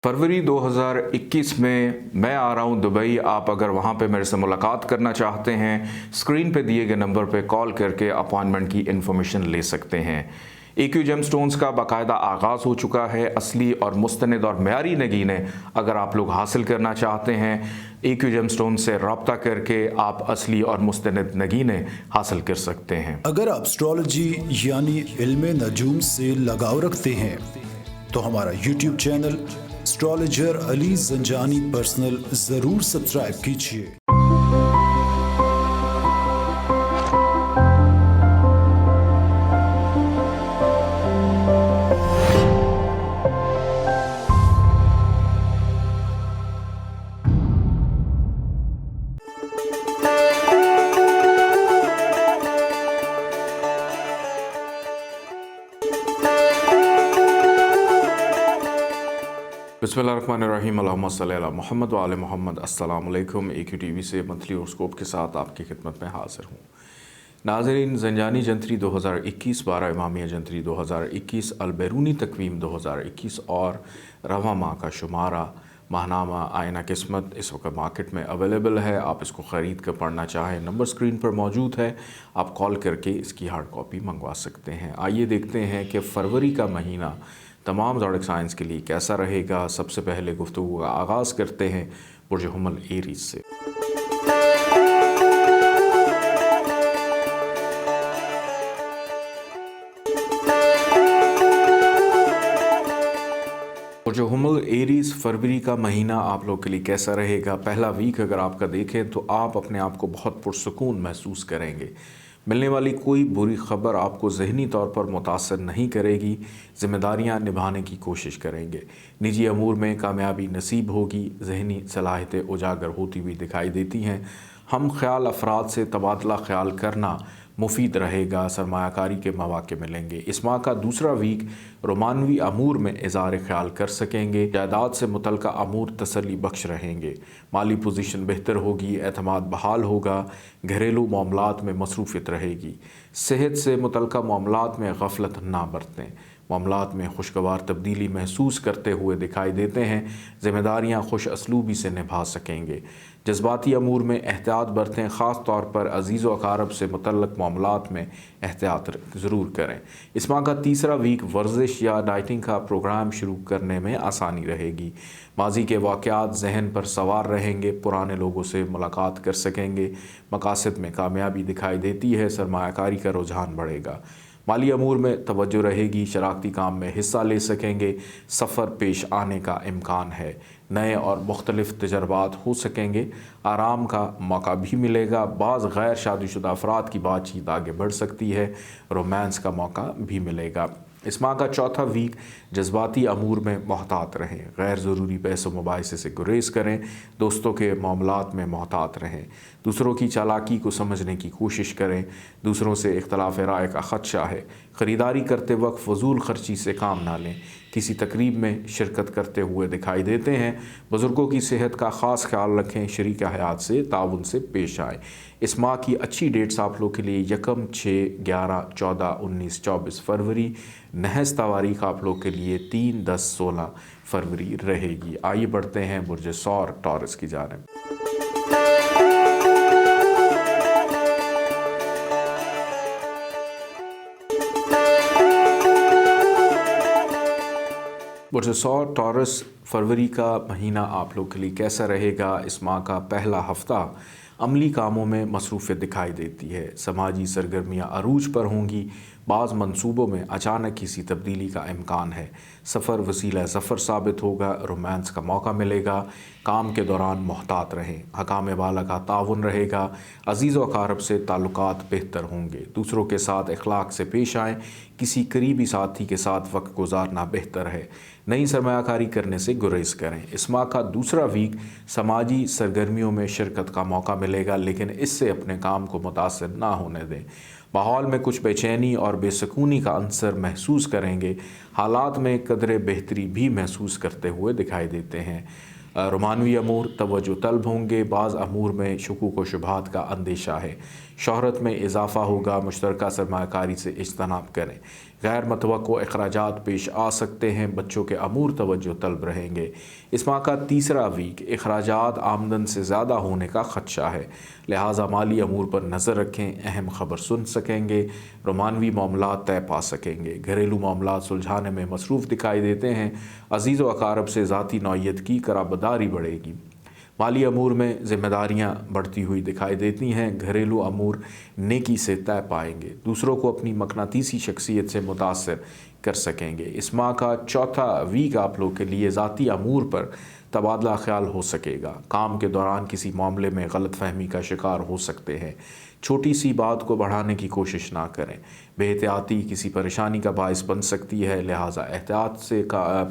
फरवरी 2021 में मैं आ रहा हूं दुबई। आप अगर वहां पे मेरे से मुलाकात करना चाहते हैं, स्क्रीन पे दिए गए नंबर पे कॉल करके अपॉइंटमेंट की इन्फॉर्मेशन ले सकते हैं। EQ जेमस्टोन्स का बाकायदा आगाज़ हो चुका है। असली और मुस्तनद और मयारी नगीनें अगर आप लोग हासिल करना चाहते हैं, EQ जेमस्टोन से रब्ता करके आप असली और मुस्तनद नगीनें हासिल कर सकते हैं। अगर आप एस्ट्रोलॉजी यानी इल्म नजूम से लगाव रखते हैं तो हमारा YouTube channel astrologer Ali Zanjani personal जरूर सब्सक्राइब कीजिए। बिस्मिल्लाहिर्रहमानिर्रहीम, अल्लाहुम्मा सल्ली अला मुहम्मद व आले मोहम्मद। अस्सलाम वालेकुम। EQ TV से मंथली हॉरोस्कोप के साथ आपकी खिदमत में हाजिर हूँ। नाज़रीन, ज़ंजानी जंतरी 2021, 12 इमामिया जंतरी 2021, अलबैरूनी तकवीम 2021 और रवा माह का शुमारा माहनामा आयना किस्मत इस वक्त मार्केट में अवेलेबल है। आप इसको ख़रीद कर पढ़ना चाहें, नंबर स्क्रीन पर मौजूद है, आप कॉल करके इसकी हार्ड कॉपी मंगवा सकते हैं। आइए देखते हैं कि फरवरी का महीना तमाम ज़ोडिक साइंस के लिए कैसा रहेगा। सबसे पहले गुफ्तगू का आगाज़ करते हैं बुर्ज हुमल एरीज से। बुर्ज हुमल एरीज, फरवरी का महीना आप लोग के लिए कैसा रहेगा। पहला वीक अगर आपका देखें तो आप अपने आप को बहुत पुरसकून महसूस करेंगे। मिलने वाली कोई बुरी ख़बर आपको ज़हनी तौर पर मुतासर नहीं करेगी। ज़िम्मेदारियाँ निभाने की कोशिश करेंगे। निजी अमूर में कामयाबी नसीब होगी। ज़हनी सलाहियतें उजागर होती हुई दिखाई देती हैं। हम ख्याल अफराद से तबादला ख्याल करना मुफीद रहेगा। सरमायाकारी के मौके मिलेंगे। इस माह का दूसरा वीक रोमानवी अमूर में इज़हार ख्याल कर सकेंगे। जायदाद से मुतल्लिका अमूर तसल्ली बख्श रहेंगे। माली पोजीशन बेहतर होगी। एतमाद बहाल होगा। घरेलू मामलात में मसरूफियत रहेगी। सेहत से मुतल्लिका मामलात में गफलत ना बरतें। मामलात में खुशगवार तब्दीली महसूस करते हुए दिखाई देते हैं। ज़िम्मेदारियाँ खुश असलूबी से निभा सकेंगे। जज्बाती अमूर में एहतियात बरतें। ख़ास तौर पर अज़ीज़ व अकारब से मुतल्लक़ मामलात में एहतियात ज़रूर करें। इस माह का तीसरा वीक वर्जिश या डाइटिंग का प्रोग्राम शुरू करने में आसानी रहेगी। माजी के वाक़यात ज़हन पर सवार रहेंगे। पुराने लोगों से मुलाकात कर सकेंगे। मकासद में कामयाबी दिखाई देती है। सरमायाकारी का रुझान बढ़ेगा। माली अमूर में तवज्जो रहेगी। शराकती काम में हिस्सा ले सकेंगे। सफ़र पेश आने का इम्कान है। नए और मुख्तलिफ तजर्बात हो सकेंगे। आराम का मौका भी मिलेगा। बाज़ गैर शादीशुदा अफराद की बातचीत आगे बढ़ सकती है। रोमांस का मौका भी मिलेगा। इस माह का चौथा वीक जज्बाती अमूर में मोहतात रहें। गैर ज़रूरी पैसों मुबाइसे से गुरेज करें। दोस्तों के मामलात में मोहतात रहें। दूसरों की चालाकी को समझने की कोशिश करें। दूसरों से इख्तलाफ राय का ख़दशा है। ख़रीदारी करते वक्त फजूल खर्ची से काम ना लें। किसी तकरीब में शिरकत करते हुए दिखाई देते हैं। बुज़ुर्गों की सेहत का ख़ास ख्याल रखें। शरीक हयात से ताउन से पेश आए। इस माह की अच्छी डेट्स आप लोग के लिए 1, 6, 11, 14, 19, 24 फरवरी। नहस तारीख आप लोग के लिए 3, 10, 16 फरवरी रहेगी। आइए बढ़ते हैं बुर्ज सौर टॉरस की जानिब। बुर्ज सौर टॉरस, फरवरी का महीना आप लोग के लिए कैसा रहेगा। इस माह का पहला हफ्ता अमली कामों में मसरूफ़ियत दिखाई देती है। समाजी सरगर्मियाँ अरूज पर होंगी। बाज़ मंसूबों में अचानक किसी तब्दीली का इम्कान है। सफ़र वसीला ज़फ़र साबित होगा। रोमांस का मौका मिलेगा। काम के दौरान मोहतात रहें। हकाम बाला का ताउन रहेगा। अज़ीज़ व अकारब से ताल्लुकात बेहतर होंगे। दूसरों के साथ इखलाक से पेश आएँ। किसी करीबी साथी के साथ वक्त गुजारना बेहतर है। नई सरमायाकारी करने से गुरेज करें। इस माह का दूसरा वीक समाजी सरगर्मियों में शिरकत का मौका मिलेगा, लेकिन इससे अपने काम को मुतासर ना होने दें। माहौल में कुछ बेचैनी और बेसकूनी का अंसर महसूस करेंगे। हालात में कदरे बेहतरी भी महसूस करते हुए दिखाई देते हैं। रोमानवी अमूर तवज्जो तलब होंगे। बाज़ अमूर में शुकूक व शुबहात का अंदेशा है। शोहरत में इजाफ़ा होगा। मुश्तरका सरमायाकारी से इज्तनाब करें। غیر متوقع اخراجات پیش آ سکتے ہیں، بچوں کے امور توجہ طلب رہیں گے۔ اس ماہ کا تیسرا ویک اخراجات آمدن سے زیادہ ہونے کا خدشہ ہے، لہٰذا مالی امور پر نظر رکھیں، اہم خبر سن سکیں گے، رومانوی معاملات طے پا سکیں گے، گھریلو معاملات سلجھانے میں مصروف دکھائی دیتے ہیں، عزیز و اقارب سے ذاتی نوعیت کی قرابداری بڑھے گی۔ مالی امور میں ذمہ داریاں بڑھتی ہوئی دکھائی دیتی ہیں، گھریلو امور نیکی سے طے پائیں گے، دوسروں کو اپنی مقناطیسی شخصیت سے متاثر کر سکیں گے۔ اس ماہ کا چوتھا ویک آپ لوگ کے لیے ذاتی امور پر تبادلہ خیال ہو سکے گا، کام کے دوران کسی معاملے میں غلط فہمی کا شکار ہو سکتے ہیں، چھوٹی سی بات کو بڑھانے کی کوشش نہ کریں، بے احتیاطی کسی پریشانی کا باعث بن سکتی ہے، لہٰذا احتیاط سے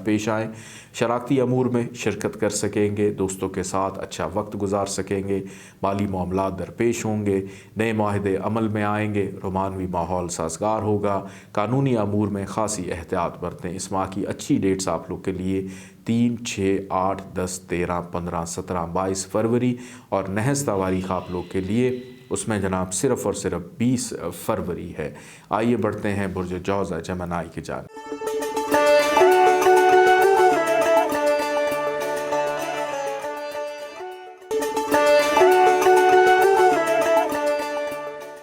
پیش آئیں، شراکتی امور میں شرکت کر سکیں گے، دوستوں کے ساتھ اچھا وقت گزار سکیں گے، مالی معاملات درپیش ہوں گے، نئے معاہدے عمل میں آئیں گے، رومانوی ماحول سازگار ہوگا، قانونی امور میں خاصی احتیاط برتیں۔ اس ماہ کی اچھی ڈیٹس آپ لوگ کے لیے 3، 6، 8، 10، 13، 15، 17، 22 فروری اور نحس تواریخ آپ لوگ کے لیے اس میں جناب صرف اور صرف 20 فروری ہے۔ آئیے بڑھتے ہیں برج جوزہ جمنائی کی جانب۔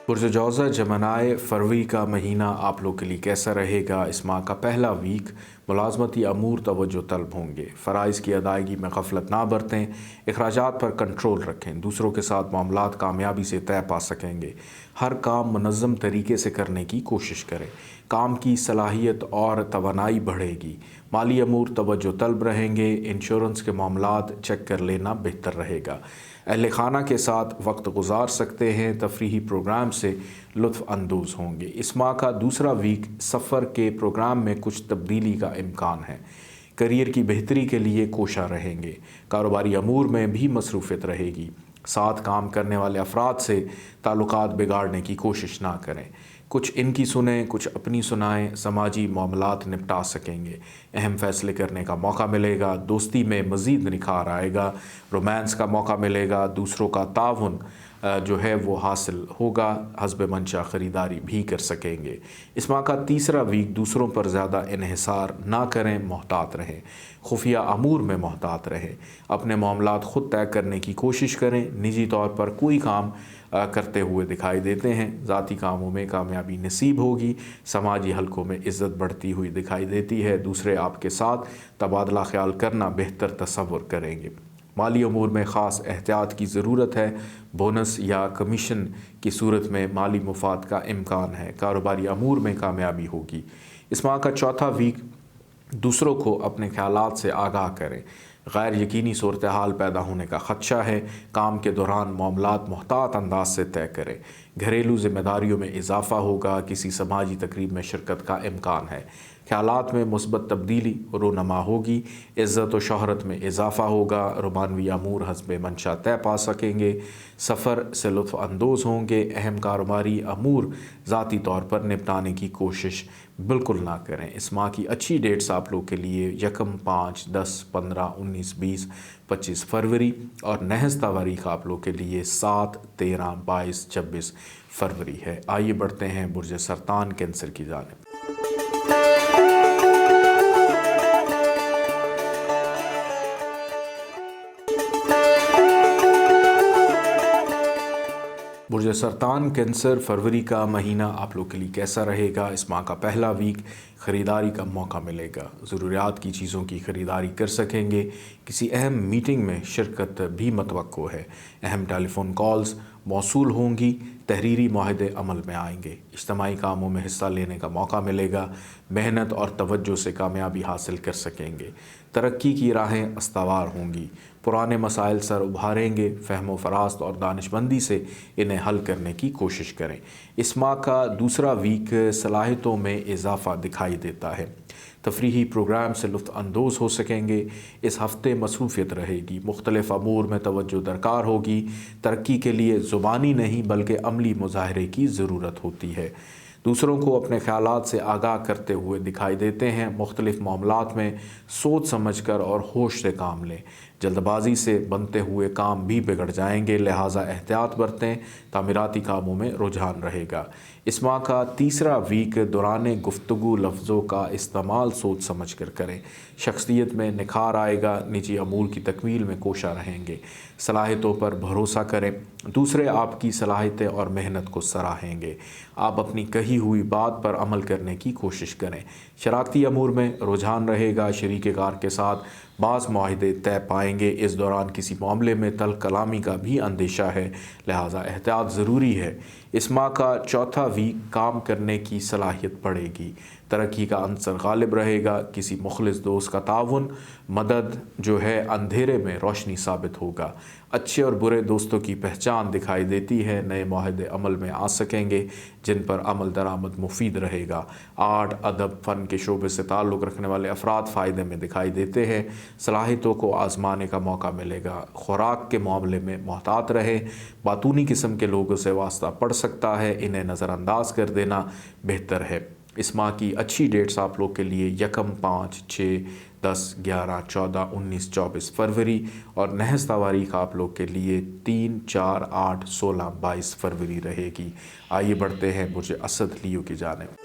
برج جوزہ جمنائے، فروری کا مہینہ آپ لوگ کے لیے کیسا رہے گا؟ اس ماہ کا پہلا ویک ملازمتی امور توجہ طلب ہوں گے، فرائض کی ادائیگی میں غفلت نہ برتیں، اخراجات پر کنٹرول رکھیں، دوسروں کے ساتھ معاملات کامیابی سے طے پا سکیں گے، ہر کام منظم طریقے سے کرنے کی کوشش کریں، کام کی صلاحیت اور توانائی بڑھے گی، مالی امور توجہ طلب رہیں گے، انشورنس کے معاملات چیک کر لینا بہتر رہے گا، اہل خانہ کے ساتھ وقت گزار سکتے ہیں، تفریحی پروگرام سے لطف اندوز ہوں گے۔ اس ماہ کا دوسرا ویک سفر کے پروگرام میں کچھ تبدیلی کا امکان ہے، کیریئر کی بہتری کے لیے کوشاں رہیں گے، کاروباری امور میں بھی مصروفیت رہے گی، ساتھ کام کرنے والے افراد سے تعلقات بگاڑنے کی کوشش نہ کریں، کچھ ان کی سنیں کچھ اپنی سنائیں، سماجی معاملات نپٹا سکیں گے، اہم فیصلے کرنے کا موقع ملے گا، دوستی میں مزید نکھار آئے گا، رومانس کا موقع ملے گا، دوسروں کا تعاون جو ہے وہ حاصل ہوگا، حسب منشا خریداری بھی کر سکیں گے۔ اس ماہ کا تیسرا ویک دوسروں پر زیادہ انحصار نہ کریں، محتاط رہیں، خفیہ امور میں محتاط رہیں، اپنے معاملات خود طے کرنے کی کوشش کریں، نجی طور پر کوئی کام کرتے ہوئے دکھائی دیتے ہیں، ذاتی کاموں میں کامیابی نصیب ہوگی، سماجی حلقوں میں عزت بڑھتی ہوئی دکھائی دیتی ہے، دوسرے آپ کے ساتھ تبادلہ خیال کرنا بہتر تصور کریں گے، مالی امور میں خاص احتیاط کی ضرورت ہے، بونس یا کمیشن کی صورت میں مالی مفاد کا امکان ہے، کاروباری امور میں کامیابی ہوگی۔ اس ماہ کا چوتھا ویک دوسروں کو اپنے خیالات سے آگاہ کریں، غیر یقینی صورتحال پیدا ہونے کا خدشہ ہے، کام کے دوران معاملات محتاط انداز سے طے کریں، گھریلو ذمہ داریوں میں اضافہ ہوگا، کسی سماجی تقریب میں شرکت کا امکان ہے، خیالات میں مثبت تبدیلی رونما ہوگی، عزت و شہرت میں اضافہ ہوگا، رومانوی امور حسب منشا طے پا سکیں گے، سفر سے لطف اندوز ہوں گے، اہم کاروباری امور ذاتی طور پر نپٹانے کی کوشش بالکل نہ کریں۔ اس ماہ کی اچھی ڈیٹس آپ لوگ کے لیے 1، 5، 10، 15، 19، 20، 25 فروری اور نحس تواریخ آپ لوگ کے لیے 7، 13، 22، 26 فروری ہے۔ آئیے بڑھتے ہیں برج سرطان کینسر کی جانب۔ برج سرطان کینسر، فروری کا مہینہ آپ لوگ کے لیے کیسا رہے گا؟ اس ماہ کا پہلا ویک خریداری کا موقع ملے گا، ضروریات کی چیزوں کی خریداری کر سکیں گے، کسی اہم میٹنگ میں شرکت بھی متوقع ہے، اہم ٹیلی فون کالز موصول ہوں گی، تحریری معاہدے عمل میں آئیں گے، اجتماعی کاموں میں حصہ لینے کا موقع ملے گا، محنت اور توجہ سے کامیابی حاصل کر سکیں گے، ترقی کی راہیں استوار ہوں گی، پرانے مسائل سر ابھاریں گے، فہم و فراست اور دانش مندی سے انہیں حل کرنے کی کوشش کریں۔ اس ماہ کا دوسرا ویک صلاحیتوں میں اضافہ دکھائی دیتا ہے، تفریحی پروگرام سے لطف اندوز ہو سکیں گے، اس ہفتے مصروفیت رہے گی، مختلف امور میں توجہ درکار ہوگی، ترقی کے لیے زبانی نہیں بلکہ عملی مظاہرے کی ضرورت ہوتی ہے، دوسروں کو اپنے خیالات سے آگاہ کرتے ہوئے دکھائی دیتے ہیں، مختلف معاملات میں سوچ سمجھ کر اور ہوش سے کام لیں، جلد بازی سے بنتے ہوئے کام بھی بگڑ جائیں گے، لہٰذا احتیاط برتیں، تعمیراتی کاموں میں رجحان رہے گا، इस माह का तीसरा वीक दौरान गुफ्तगू लफ्ज़ों का इस्तेमाल सोच समझ कर करें। शख्सियत में निखार आएगा, निजी अमूर की तकमील में कोशा रहेंगे। सलाहियतों पर भरोसा करें, दूसरे आपकी सलाहियतें और मेहनत को सराहेंगे। आप अपनी कही हुई बात पर अमल करने की कोशिश करें। शराकती अमूर में रुझान रहेगा, शरीके कार के साथ बाज़ मुआहदे तय पाएंगे। इस दौरान किसी मामले में तल्ख कलामी का भी अंदेशा है, लिहाजा एहतियात ज़रूरी है। इस माह का चौथा वीक काम करने की सलाहियत बढ़ेगी, तरक्की का अंसर गालिब रहेगा। किसी मुखलिस दोस्त का ताउन मदद जो है अंधेरे में रोशनी साबित होगा। अच्छे और बुरे दोस्तों की पहचान दिखाई देती है। नए मुआहदे अमल में आ सकेंगे जिन पर अमल दरामद मुफीद रहेगा। आर्ट, अदब, फ़न के शोबे से ताल्लुक़ रखने वाले अफराद फ़ायदे में दिखाई देते हैं। सलाहियतों को आज़माने का मौका मिलेगा। खुराक के मामले में मोहतात रहे। बातूनी किस्म के लोगों से वास्ता पड़ सकता है, इन्हें नज़रअंदाज कर देना बेहतर है। इस माह की अच्छी डेट्स आप लोग के लिए 1, 5, 6, 10, 11, 14, 19, 24 फरवरी और नहस तारीख आप लोग के लिए 3, 4, 8, 16, 22 फरवरी रहेगी। आइए बढ़ते हैं बुर्ज असद लियो की जानिब।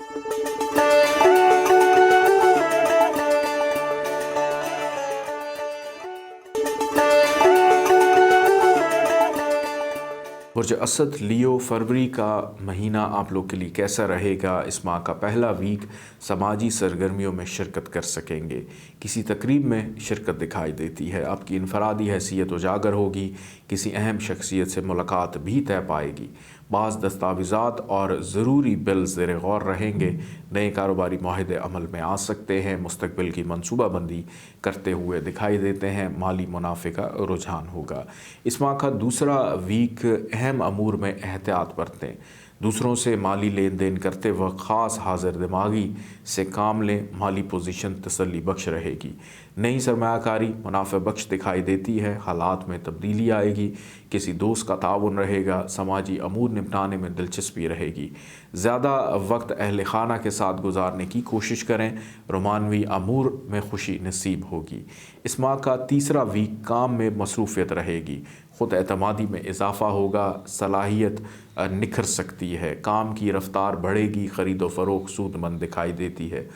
बुर्ज असद लियो फरवरी का महीना आप लोग के लिए कैसा रहेगा? इस माह का पहला वीक समाजी सरगर्मियों में शिरकत कर सकेंगे। किसी तकरीब में शिरकत दिखाई देती है। आपकी इनफरादी हैसियत उजागर होगी। किसी अहम शख्सियत से मुलाकात भी तय पाएगी। बाज़ दस्तावेज़ात और ज़रूरी बिल ज़ेर गौर रहेंगे। नए कारोबारी मुआहदे अमल में आ सकते हैं। मुस्तकबिल की मनसूबाबंदी करते हुए दिखाई देते हैं। माली मुनाफे का रुझान होगा। इस माह का दूसरा वीक अहम अमूर में एहतियात बरतें। दूसरों से माली लेन देन करते वक्त ख़ास हाजिर दिमागी से काम लें। माली पोजीशन तसल्ली बख्श रहेगी। नई सरमायाकारी मुनाफे बख्श दिखाई देती है। हालात में तब्दीली आएगी। किसी दोस्त का ताउन रहेगा। समाजी अमूर निपटाने में दिलचस्पी रहेगी। ज़्यादा वक्त अहल खाना के साथ गुजारने की कोशिश करें। रोमानवी अमूर में खुशी नसीब होगी। इस माह का तीसरा वीक काम में मसरूफ़ियत रहेगी। ख़ुद एतमादी में इजाफ़ा होगा। सलाहियत निखर सकती है। काम की रफ्तार बढ़ेगी। ख़रीदो फ़रोख्त सूदमंद दिखाई देती है।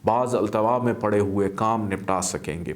बाज़ अल्तवा में पड़े हुए काम निपटा सकेंगे।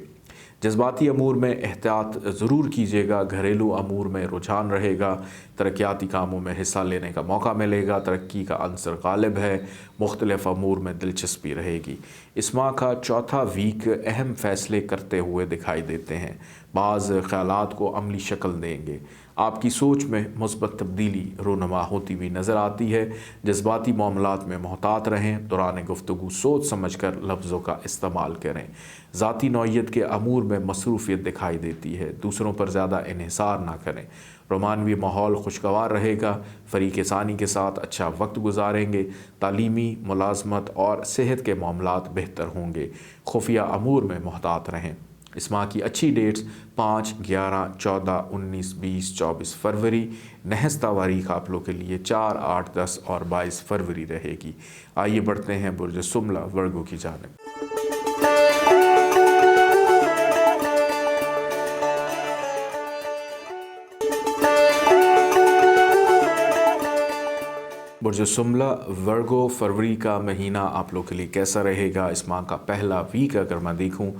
जज्बाती अमूर में एहतियात ज़रूर कीजिएगा। घरेलू अमूर में रुझान रहेगा। तरक्याती कामों में हिस्सा लेने का मौका मिलेगा। तरक्की का अंसर गालिब है। मुख्तलिफ़ अमूर में दिलचस्पी रहेगी। इस माह का चौथा वीक अहम फ़ैसले करते हुए दिखाई देते हैं। बाज़ ख़यालात को अमली शक्ल देंगे। आपकी सोच में मुस्बत तब्दीली रोनमा होती हुई नज़र आती है। जज्बाती मामलात में मोहतात रहें। दौरान गुफ्तगू सोच समझ कर लफ्ज़ों का इस्तेमाल करें। ज़ाती नौइयत के अमूर में मसरूफ़ियत दिखाई देती है। दूसरों पर ज़्यादा इन्हिसार ना करें। रोमानवी माहौल खुशगवार रहेगा। फ़रीक़ सानी के साथ अच्छा वक्त गुजारेंगे। तालीमी, मुलाज़मत और सेहत के मामलात बेहतर होंगे। खुफिया अमूर में मोहतात रहें। इस माह की अच्छी डेट्स 5, 11, 14, 19, 20, 24 फरवरी। नहस तारीख आप लोग के लिए 4, 8, 10 और 22 फरवरी रहेगी। आइए बढ़ते हैं बुर्ज सुमला वर्गो की जानिब। बुर्ज सुमला वर्गो फरवरी का महीना आप लोग के लिए कैसा रहेगा? इस माह का पहला वीक अगर मैं देखूं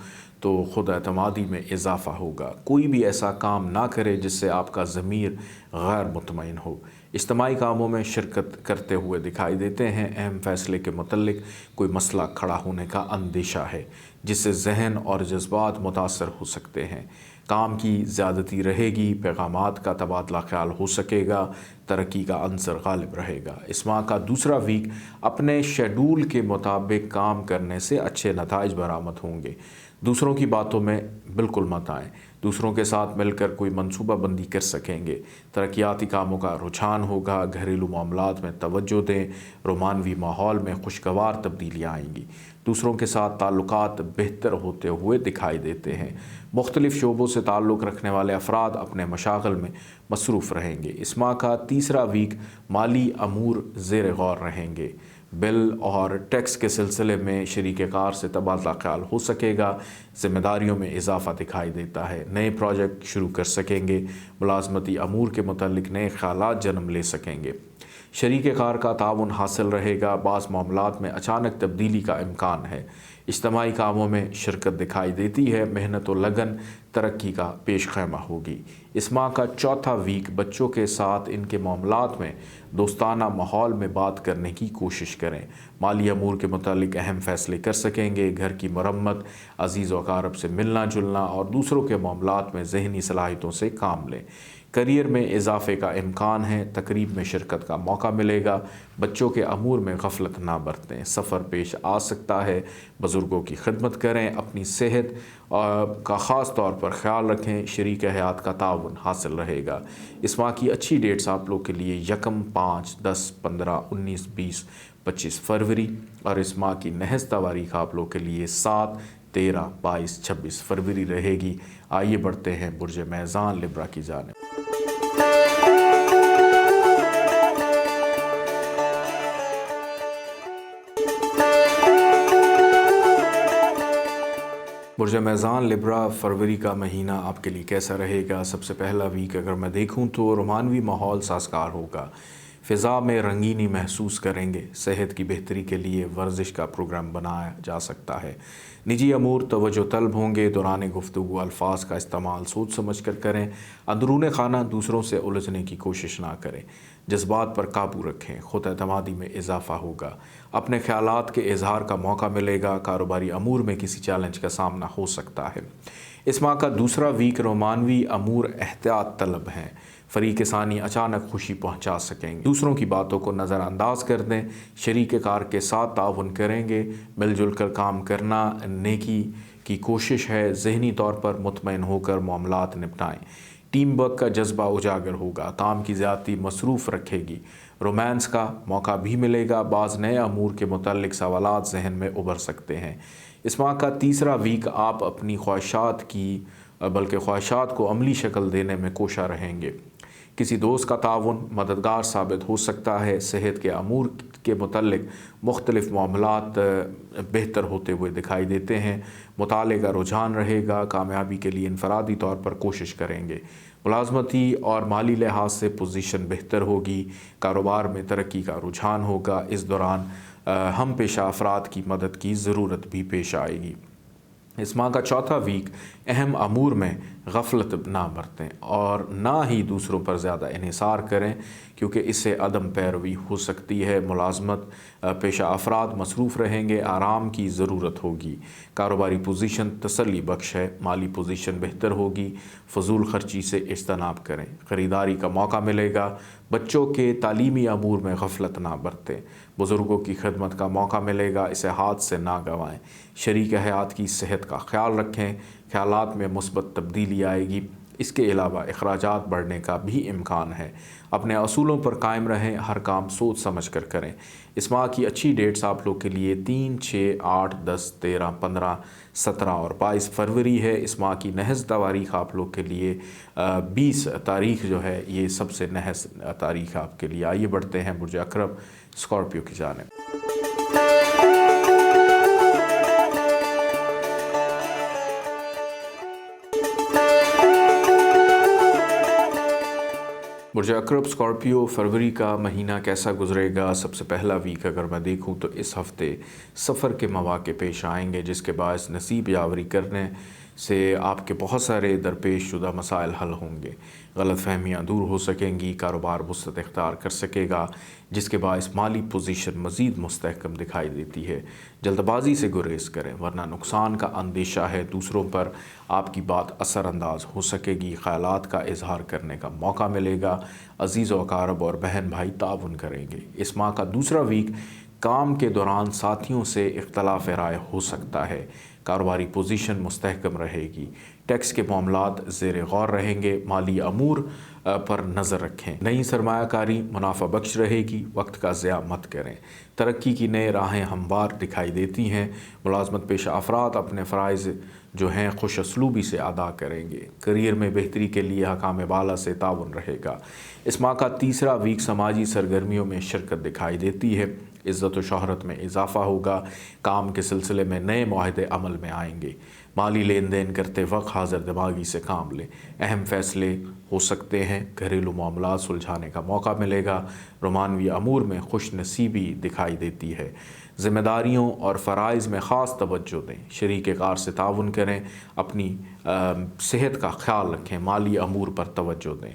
तो ख़ुद एतमादी में इजाफ़ा होगा। कोई भी ऐसा काम ना करे जिससे आपका ज़मीर गैर मुतमईन हो। इज्तिमाई कामों में शिरकत करते हुए दिखाई देते हैं। अहम फ़ैसले के मुतल्लिक कोई मसला खड़ा होने का अंदेशा है जिससे जहन और जज्बात मुतासर हो सकते हैं। काम की ज़्यादती रहेगी। पैगामात का तबादला ख्याल हो सकेगा। तरक्की का अंसर गालिब रहेगा। इस माह का दूसरा वीक अपने शेड्यूल के मुताबिक काम करने से अच्छे नताइज बरामद होंगे। दूसरों की बातों में बिल्कुल मत आएँ। दूसरों के साथ मिलकर कोई मनसूबा बंदी कर सकेंगे। तरक्याती कामों का रुझान होगा। घरेलू मामलात में तवज्जो दें। रोमानवी माहौल में खुशगवार तब्दीलियाँ आएंगी। दूसरों के साथ ताल्लुकात बेहतर होते हुए दिखाई देते हैं। मुख्तलिफ़ शोबों से ताल्लुक़ रखने वाले अफराद अपने मशागल में मसरूफ़ रहेंगे। इस माह का तीसरा वीक माली अमूर ज़ेर गौर रहेंगे। बिल और टैक्स के सिलसिले में शरीके कार से तबादला ख्याल हो सकेगा। ज़िम्मेदारियों में इजाफ़ा दिखाई देता है। नए प्रोजेक्ट शुरू कर सकेंगे। मुलाज़मती अमूर के मुतालिक नए ख़यालात जन्म ले सकेंगे। शरीक कार का ताउन हासिल रहेगा। बाज़ मामलात में अचानक तब्दीली का इम्कान है। इज्तमाई कामों में शिरकत दिखाई देती है। मेहनत और लगन तरक्की का पेश खैमा होगी। इस माह का चौथा वीक बच्चों के साथ इनके मामलात में दोस्ताना माहौल में बात करने की कोशिश करें। माली अमूर के मुतालिक अहम फ़ैसले कर सकेंगे। घर की मरम्मत, अज़ीज़ व अक़ारब से मिलना जुलना और दूसरों के मामलात में ज़हनी सलाहियतों से काम लें। करियर में इजाफे का इम्कान है। तकरीब में शिरकत का मौका मिलेगा। बच्चों के अमूर में गफलत ना बरतें। सफ़र पेश आ सकता है। बुज़ुर्गों की खिदमत करें। अपनी सेहत का ख़ास तौर पर ख्याल रखें। शरीक हयात का ताउन हासिल रहेगा। इस माह की अच्छी डेट्स आप लोग के लिए 1, 5, 10, 15, 19, 20, 25 फरवरी और इस माह की नहस तारीख आप लोग के लिए 7, 13, 22, 26 फरवरी रहेगी। आइए बढ़ते हैं बुर्ज मेज़ान लिब्रा की जानिब। बुर्ज मेज़ान लिब्रा फरवरी का महीना आपके लिए कैसा रहेगा? सबसे पहला वीक अगर मैं देखूं तो रोमानवी माहौल साज़गार होगा। फ़िज़ा में रंगीनी महसूस करेंगे। सेहत की बेहतरी के लिए वर्जिश का प्रोग्राम बनाया जा सकता है। निजी अमूर तवज्जो तलब होंगे। दौरान गुफ्तगू अल्फाज का इस्तेमाल सोच समझ कर करें। अंदरून खाना दूसरों से उलझने की कोशिश ना करें। जज्बात पर काबू रखें। खुद एतमादी में इजाफ़ा होगा। अपने ख़यालात के इजहार का मौका मिलेगा। कारोबारी अमूर में किसी चैलेंज का सामना हो सकता है। इस माह का दूसरा वीक रोमानवी अमूर एहतियात तलब हैं। फ़रीक़ सानी अचानक खुशी पहुंचा सकेंगे। दूसरों की बातों को नज़रअंदाज कर दें। शरीक कार के साथ ताउन करेंगे। मिलजुल कर काम करना नेकी की कोशिश है। ज़हनी तौर पर मुतमईन होकर मामलात निपटाएं। टीम वर्क का जज्बा उजागर होगा। काम की ज़्यादती मसरूफ़ रखेगी। रोमांस का मौका भी मिलेगा। बाज़ नए अमूर के मुताल्लिक सवालात जहन में उभर सकते हैं। इस माह का तीसरा वीक आप अपनी ख्वाहिशात को अमली शक्ल देने में कोशा रहेंगे। किसी दोस्त का ताउन मददगार साबित हो सकता है। सेहत के अमूर के मुताल्लिक मुख्तलिफ़ मामलात बेहतर होते हुए दिखाई देते हैं। मुताले का रुझान रहेगा। कामयाबी के लिए इनफरादी तौर पर कोशिश करेंगे। मुलाजमती और माली लिहाज से पोजीशन बेहतर होगी। कारोबार में तरक्की का रुझान होगा। इस दौरान हम पेशा अफराद की मदद की ज़रूरत भी पेश आएगी। इस माह का चौथा वीक अहम अमूर में गफलत ना बरतें और ना ही दूसरों पर ज़्यादा इन्हिसार करें, क्योंकि इससे अदम पैरवी हो सकती है। मुलाजमत पेशा अफराद मसरूफ़ रहेंगे। आराम की ज़रूरत होगी। कारोबारी पोजीशन तसल्ली बख्श है। माली पोजीशन बेहतर होगी। फजूल खर्ची से इज्तनाब करें। ख़रीदारी का मौका मिलेगा। बच्चों के तालीमी अमूर में गफलत ना बरतें। बुज़ुर्गों की खिदमत का मौका मिलेगा। इसे हाथ से ना गंवाएं। शरीक हयात की सेहत का ख्याल रखें। ख्यालात में मुस्बत तब्दीली आएगी। इसके अलावा अखराजात बढ़ने का भी इम्कान है। अपने असूलों पर कायम रहें। हर काम सोच समझ कर करें। इस माह की अच्छी डेट्स आप लोग के लिए 3, 6, 8, 10, 13, 15, 17 और 22 फरवरी है। इस माह की नहस तारीख आप लोग के लिए 20 तारीख जो है ये सबसे नहस तारीख आपके लिए। आइए बढ़ते हैं बुर्ज अक़रब स्कॉर्पियो की जानिब। बुर्ज अक़रब स्कॉर्पियो फरवरी का महीना कैसा गुजरेगा? सबसे पहला वीक अगर मैं देखूं तो इस हफ़्ते सफ़र के मौक़े पेश आएंगे, जिसके बायस नसीब यावरी करने से आपके बहुत सारे दरपेश शुदा मसाइल हल होंगे। गलत फहमियाँ दूर हो सकेंगी। कारोबार वुसअत इख्तियार कर सकेगा, जिसके बायस माली पोजीशन मज़ीद मुस्तहकम दिखाई देती है। जल्दबाजी से गुरेज करें, वरना नुकसान का अंदेशा है। दूसरों पर आपकी बात असरअंदाज हो सकेगी। ख़यालात का इजहार करने का मौका मिलेगा। अज़ीज़ व अक़ारब और बहन भाई ताउन करेंगे। इस माह का दूसरा वीक काम के दौरान साथियों से इख्तलाफ राय हो सकता है। कारोबारी पोजीशन मुस्तहकम रहेगी। टैक्स के मामलात ज़ेर गौर रहेंगे। माली अमूर पर नज़र रखें। नई सरमायाकारी मुनाफा बख्श रहेगी। वक्त का ज़िया मत करें। तरक्की की नई राहें हमवार दिखाई देती हैं। मुलाजमत पेशा अफराद अपने फ़राइज़ जो हैं खुश असलूबी से अदा करेंगे। करियर में बेहतरी के लिए हकाम बाला से ताउन रहेगा। इस माह का तीसरा वीक समाजी सरगर्मियों में शिरकत दिखाई देती है। इज़्ज़त व शोहरत में इजाफ़ा होगा। काम के सिलसिले में नए मुआहदे अमल में आएंगे। माली लेन देन करते वक्त हाजिर दिमागी से काम लें। अहम फैसले हो सकते हैं। घरेलू मामला सुलझाने का मौका मिलेगा। रोमानवी अमूर में खुश नसीबी दिखाई देती है। ज़िम्मेदारियों और फ़राइज़ में ख़ास तवज्जो दें। शरीक कार से ताउन करें। अपनी सेहत का ख्याल रखें। माली अमूर पर तवज्जो दें।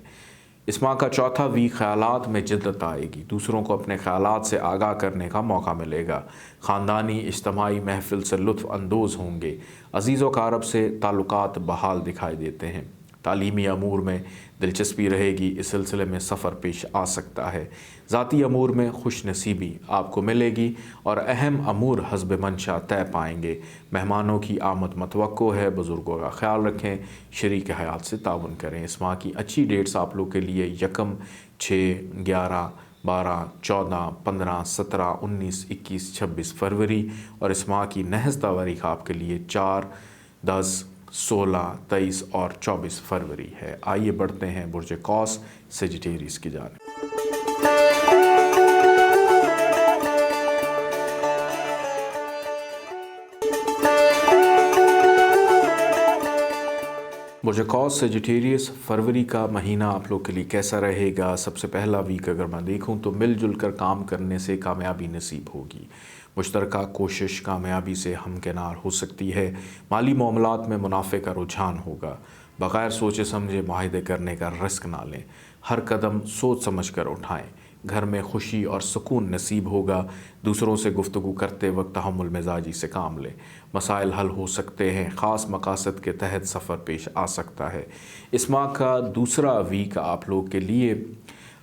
इस माह का चौथा वीक ख़यालात में जिद्दत आएगी। दूसरों को अपने ख़यालात से आगाह करने का मौका मिलेगा। ख़ानदानी इज्तिमाई महफिल से लुत्फ़ अंदोज़ होंगे। अज़ीज़ व क़ारब से ताल्लुकात बहाल दिखाई देते हैं। तालीमी अमूर में दिलचस्पी रहेगी। इस सिलसिले में सफ़र पेश आ सकता है। ज़ाती अमूर में खुश नसीबी आपको मिलेगी और अहम अमूर हस्ब मंशा तय पाएंगे। मेहमानों की आमद मतवक्को है। बुज़ुर्गों का ख्याल रखें। शरीक हयात से ताउन करें। इस माह की अच्छी डेट्स आप लोग के लिए 1, 6, 11, 12, 14, 15, 17, 19, 21, 26 फरवरी और इस माह की नहज तारीख आपके लिए 4, 10, 16, 23 और 24 फरवरी है। आइए बढ़ते हैं बुर्ज कौस सेजिटेरियस की जानिब। बुर्ज कौस सेजिटेरियस फरवरी का महीना आप लोग के लिए कैसा रहेगा? सबसे पहला वीक अगर मैं देखूं तो मिलजुल कर काम करने से कामयाबी नसीब होगी। मुश्तरका कोशिश कामयाबी से हमकिनार हो सकती है। माली मामलात में मुनाफे का रुझान होगा। बग़ैर सोचे समझे मुआहदे करने का रिस्क ना लें। हर कदम सोच समझ कर उठाएँ। घर में खुशी और सुकून नसीब होगा। दूसरों से गुफ्तगू करते वक्त तहम्मुल मिजाजी से काम लें। मसाइल हल हो सकते हैं। ख़ास मकासद के तहत सफ़र पेश आ सकता है। इस माह का दूसरा वीक आप लोग के लिए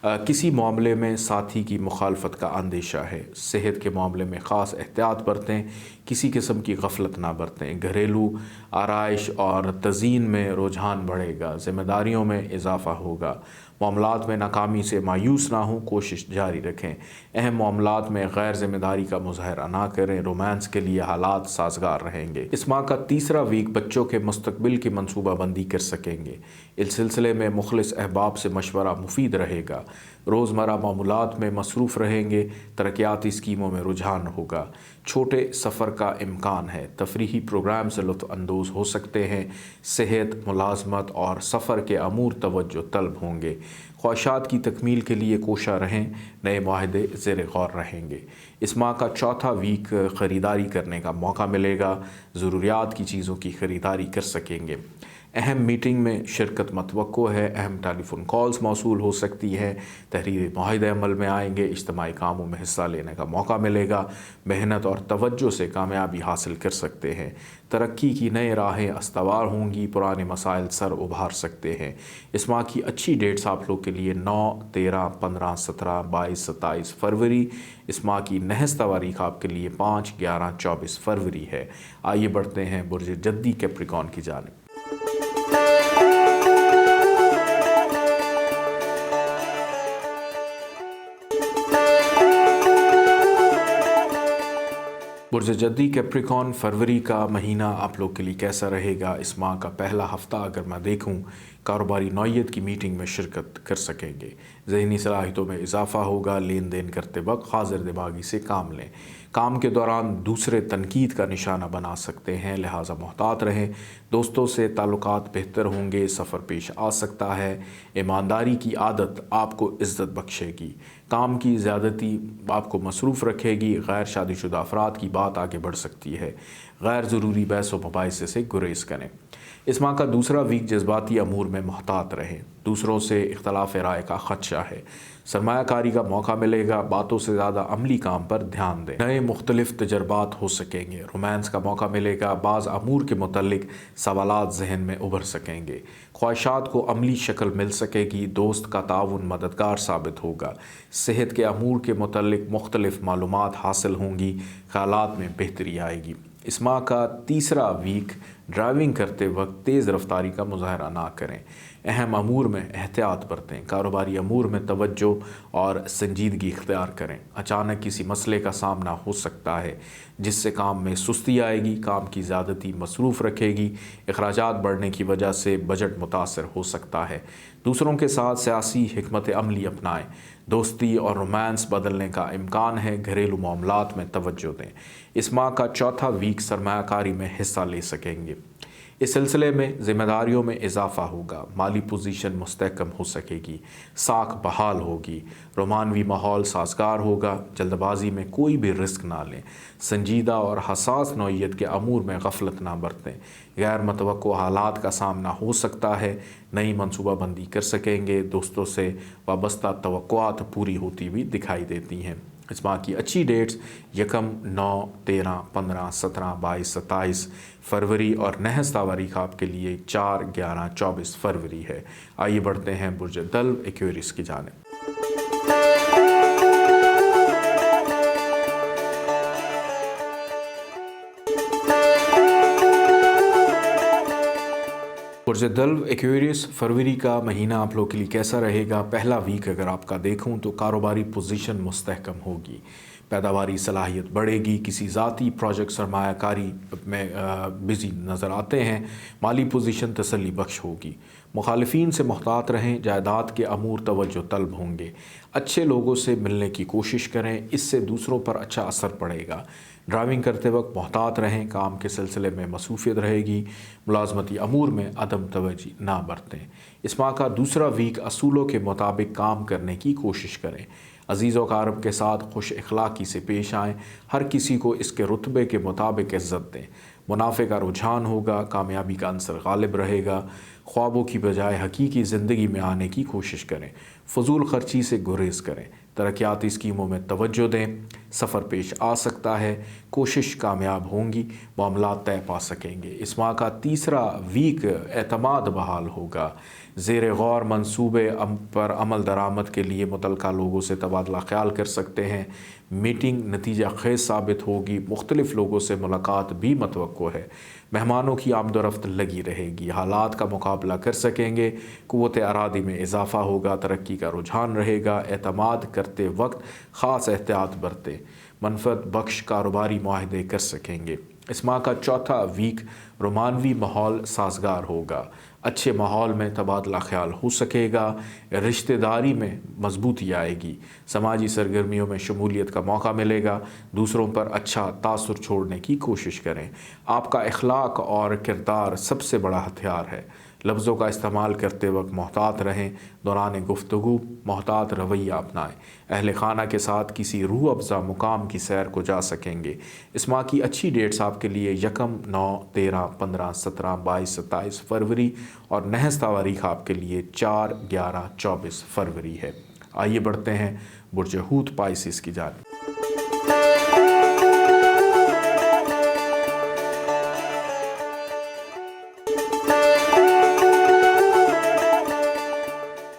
किसी मामले में साथी की मुखालफत का अंदेशा है। सेहत के मामले में ख़ास एहतियात बरतें। किसी किस्म की गफलत ना बरतें। घरेलू आराइश और तज़ीन में रुझान बढ़ेगा। ज़िम्मेदारियों में इजाफ़ा होगा। मामलात में नाकामी से मायूस ना हों। कोशिश जारी रखें। अहम मामलात में गैर ज़िम्मेदारी का मुज़ाहरा ना करें। रोमांस के लिए हालात साजगार रहेंगे। इस माह का तीसरा वीक बच्चों के मुस्तकबिल की मनसूबाबंदी कर सकेंगे। इस सिलसिले में मुखलिस अहबाब से मशवरा मुफीद रहेगा। रोज़मर्रा मामूलात में मसरूफ़ रहेंगे। तरक्याती स्कीमों में रुझान होगा। छोटे सफ़र का इम्कान है। तफरीही प्रोग्राम से लुत्फ़ अंदोज़ हो सकते हैं। सेहत, मुलाज़मत और सफ़र के अमूर तवज्जो तलब होंगे। ख्वाहिशात की तकमील के लिए कोशा रहें। नए मुआहदे ज़ेर गौर रहेंगे। इस माह का चौथा वीक ख़रीदारी करने का मौका मिलेगा। ज़रूरियात की चीज़ों की ख़रीदारी कर सकेंगे। अहम मीटिंग में शिरकत मतवक्को है। अहम टेलीफोन कॉल्स मौसूल हो सकती हैं। तहरीर मुआहदे अमल में आएंगे। इज्तिमाई कामों में हिस्सा लेने का मौका मिलेगा। मेहनत और तवज्जो से कामयाबी हासिल कर सकते हैं। तरक्की की नई राहें अस्तवार होंगी। पुराने मसाइल सर उभार सकते हैं। इस माह की अच्छी डेट्स आप लोग के लिए 9, 13, 15, 17, 22, 27 फरवरी। इस माह की नहज तारीख आपके लिए 5, 11, 24 फरवरी है। आइए बढ़ते हैं बुर्ज जद्दी कैप्रिकॉर्न की जानिब। बुर्ज जद्दी कैप्रिकॉर्न फरवरी का महीना आप लोग के लिए कैसा रहेगा? इस माह का पहला हफ़्ता अगर मैं देखूं, कारोबारी नौयत की मीटिंग में शिरकत कर सकेंगे। ज़हनी सलाहियतों में इजाफ़ा होगा। लेन देन करते वक्त हाजिर दिमागी से काम लें। काम के दौरान दूसरे तनकीद का निशाना बना सकते हैं, लिहाजा मोहतात रहें। दोस्तों से ताल्लुकात बेहतर होंगे। सफ़र पेश आ सकता है। ईमानदारी की आदत आपको इज़्ज़त बख्शेगी। काम की ज़्यादती आपको मसरूफ़ रखेगी। गैर शादीशुदा अफराद की बात आगे बढ़ सकती है। गैर ज़रूरी बहस व मुबाहिसे से गुरेज करें। इस माह का दूसरा वीक जज्बाती अमूर में मोहतात रहें। दूसरों से इख्तलाफ राय का ख़दशा है। सरमायाकारी का मौका मिलेगा। बातों से ज़्यादा अमली काम पर ध्यान दें। नए मुख्तलिफ तजर्बात हो सकेंगे। रोमांस का मौका मिलेगा। बाज़ अमूर के मुतल्लिक सवालात जहन में उभर सकेंगे। ख्वाहिशात को अमली शक्ल मिल सकेगी। दोस्त का ताउन मददगार साबित होगा। सेहत के अमूर के मुतल्लिक मुख्तलिफ मालूमात हासिल होंगी। ख़यालात में बेहतरी आएगी। इस माह का तीसरा वीक ड्राइविंग करते वक्त तेज़ रफ्तारी का मुज़ाहरा ना करें। अहम अमूर में एहतियात बरतें। कारोबारी अमूर में तवज्जो और संजीदगी इख्तियार करें। अचानक किसी मसले का सामना हो सकता है जिससे काम में सुस्ती आएगी। काम की ज़्यादती मसरूफ़ रखेगी। अखराजात बढ़ने की वजह से बजट मुतासर हो सकता है। दूसरों के साथ सियासी हिकमत अमली अपनाएं। दोस्ती और रोमांस बदलने का इम्कान है। घरेलू मामलात में तवज्जो दें। इस माह का चौथा वीक सरमायाकारी में हिस्सा ले सकेंगे। इस सिलसिले में ज़िम्मेदारियों में इजाफा होगा, माली पोजीशन मुस्तहकम हो सकेगी, साख बहाल होगी, रोमानवी माहौल साजगार होगा। जल्दबाजी में कोई भी रिस्क ना लें, संजीदा और हसास नौइयत के अमूर में गफलत ना बरतें। गैर मतवक्को हालात का सामना हो सकता है, नई मनसूबाबंदी कर सकेंगे। दोस्तों से वाबस्ता तवक्कुआत पूरी होती हुई दिखाई देती हैं। इस माह की अच्छी डेट्स 1, 9, 13, 15, 17, 22, 27 फरवरी और नहस तारीख आपके लिए 4, 11, 24 फरवरी है। आइए बढ़ते हैं बुर्ज दल्व एक्वेरियस की जानिब। बुर्ज दल्व एक्वेरियस फरवरी का महीना आप लोग के लिए कैसा रहेगा? पहला वीक अगर आपका देखूं तो कारोबारी पोजीशन मुस्तहकम होगी, पैदावारी सलाहियत बढ़ेगी, किसी ज़ाती प्रोजेक्ट सरमायाकारी में बिज़ी नज़र आते हैं, माली पोजीशन तसल्ली बख्श होगी। मुखालिफिन से मुहतात रहें, जायदाद के अमूर तवज्जो तलब होंगे। अच्छे लोगों से मिलने की कोशिश करें, इससे दूसरों पर अच्छा असर पड़ेगा। ड्राइविंग करते वक्त मुहतात रहें, काम के सिलसिले में मसरूफियत रहेगी। मुलाजमती अमूर में अदम तवज्जी ना बरतें। इस माह का दूसरा वीक असूलों के मुताबिक काम करने की कोशिश करें। अजीज़ व अकारब के साथ खुश अखलाक़ी से पेश आएँ, हर किसी को इसके रुतबे के मुताबिक इज़्ज़त दें। मुनाफे का रुझान होगा, कामयाबी का अंसर गालिब रहेगा। ख्वाबों की बजाय हकीकी ज़िंदगी में आने की कोशिश करें। फजूल खर्ची से गुरेज करें, तरक्याती स्कीमों में तवज्जो दें। सफ़र पेश आ सकता है, कोशिश कामयाब होंगी, मामलात तय पा सकेंगे। इस माह का तीसरा वीक एतमाद बहाल होगा। ज़ेर गौर मंसूबे पर अमल दरामद के लिए मुतल्लिका लोगों से तबादला ख्याल कर सकते हैं। मीटिंग नतीजा खेज साबित होगी। मुख्तलिफ़ लोगों से मुलाकात भी मतवक्को है। मेहमानों की आमदोरफ्त लगी रहेगी, हालात का मुकाबला कर सकेंगे। क़ुव्वत अरादी में इजाफ़ा होगा, तरक्की का रुझान रहेगा। एतमाद करते वक्त ख़ास एहतियात बरतें, मनफ़अत बख्श कारोबारी मुआहदे कर सकेंगे। इस माह का चौथा वीक रोमानवी माहौल साजगार होगा। अच्छे माहौल में तबादला ख्याल हो सकेगा। रिश्तेदारी में मजबूती आएगी। समाजी सरगर्मियों में शमूलियत का मौका मिलेगा। दूसरों पर अच्छा तासुर छोड़ने की कोशिश करें। आपका इखलाक और किरदार सबसे बड़ा हथियार है। लफ्ज़ों का इस्तेमाल करते वक्त मोहतात रहें। दौरान गुफ्तगू मोहतात रवैया अपनाएं। अहल खाना के साथ किसी रूह अफ़ज़ा मुकाम की सैर को जा सकेंगे। इस माह की अच्छी डेट्स आपके लिए 1, 9, 13, 15, 17, 22, 27 फरवरी और नहस तारीख आपके लिए 4, 11, 24 फरवरी है। आइए बढ़ते हैं बुर्ज हूत पाइसिस की जानिब।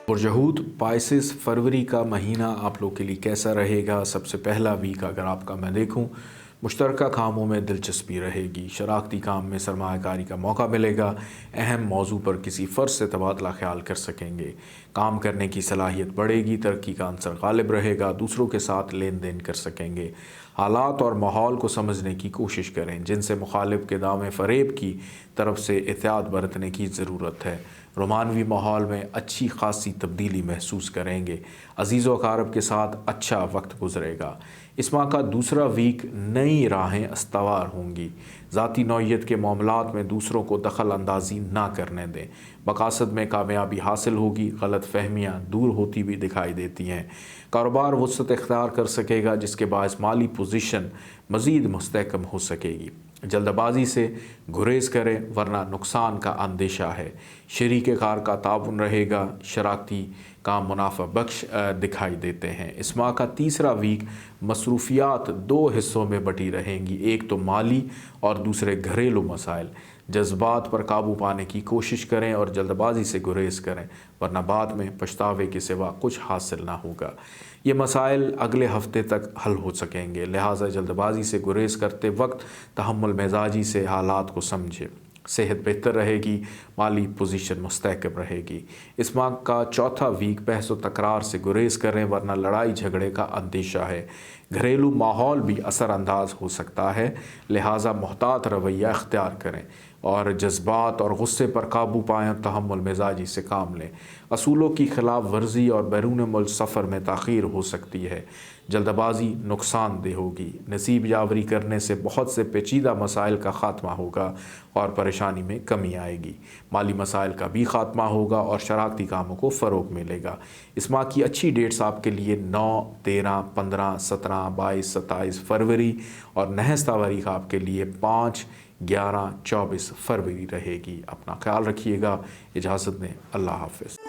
बुर्ज हूत पाइसिस फरवरी का महीना आप लोग के लिए कैसा रहेगा? सबसे पहला वीक अगर आपका मैं देखूं, मुश्तरका कामों में दिलचस्पी रहेगी। शराकती काम में सरमायाकारी का मौका मिलेगा। अहम मौजू पर किसी फ़र्द से तबादला ख्याल कर सकेंगे। काम करने की सलाहियत बढ़ेगी, तरक्की का अंसर गालिब रहेगा। दूसरों के साथ लेन देन कर सकेंगे। हालात और माहौल को समझने की कोशिश करें, जिनसे मुखालिफ के दावे फ़रेब की तरफ से एहतियात बरतने की ज़रूरत है। रोमानवी माहौल में अच्छी खासी तब्दीली महसूस करेंगे। अजीज़ व अकारब के साथ अच्छा वक्त गुजरेगा। इस माह का दूसरा वीक नई राहें अस्तवार होंगी। ज़ाती नौइयत के मामलात में दूसरों को दखल अंदाजी ना करने दें। मकासद में कामयाबी हासिल होगी। गलत फहमियाँ दूर होती भी दिखाई देती हैं। कारोबार वसअत इख्तियार कर सकेगा, जिसके बायस माली पोजीशन मज़ीद मुस्तहकम हो सकेगी। जल्दबाजी से गुरेज करें, वरना नुकसान का अंदेशा है। शरीक कार का ताउन रहेगा। शराकती काम मुनाफा बख्श दिखाई देते हैं। इस माह का तीसरा वीक मसरूफियात 2 हिस्सों में बटी रहेंगी। एक तो माली और दूसरे घरेलू मसाइल। जज्बात पर काबू पाने की कोशिश करें और जल्दबाजी से गुरेज करें, वरना बाद में पछतावे के सिवा कुछ हासिल ना होगा। ये मसाइल अगले हफ्ते तक हल हो सकेंगे, लिहाजा जल्दबाजी से गुरेज करते वक्त तहम्मुल मिजाजी से हालात को समझें। सेहत बेहतर रहेगी। माली पोजीशन मुस्तहकम रहेगी। इस माह का चौथा वीक बहस व तकरार से गुरेज करें, वरना लड़ाई झगड़े का अंदेशा है। घरेलू माहौल भी असरअंदाज हो सकता है, लिहाजा मुहतात रवैया अख्तियार करें। اور جذبات اور غصے پر قابو پائیں اور تحمل مزاجی سے کام لیں۔ اصولوں کی خلاف ورزی اور بیرون ملک سفر میں تاخیر ہو سکتی ہے۔ جلد بازی نقصان دہ ہوگی۔ نصیب یاوری کرنے سے بہت سے پیچیدہ مسائل کا خاتمہ ہوگا اور پریشانی میں کمی آئے گی۔ مالی مسائل کا بھی خاتمہ ہوگا اور شراکتی کاموں کو فروغ ملے گا۔ اس ماہ کی اچھی ڈیٹس آپ کے لیے 9، 13، 15، 17، 22، 27 فروری اور نحس تاریخ آپ کے لیے 5، 11، 24 فروری رہے گی۔ اپنا خیال رکھیے گا۔ اجازت دیں، اللہ حافظ۔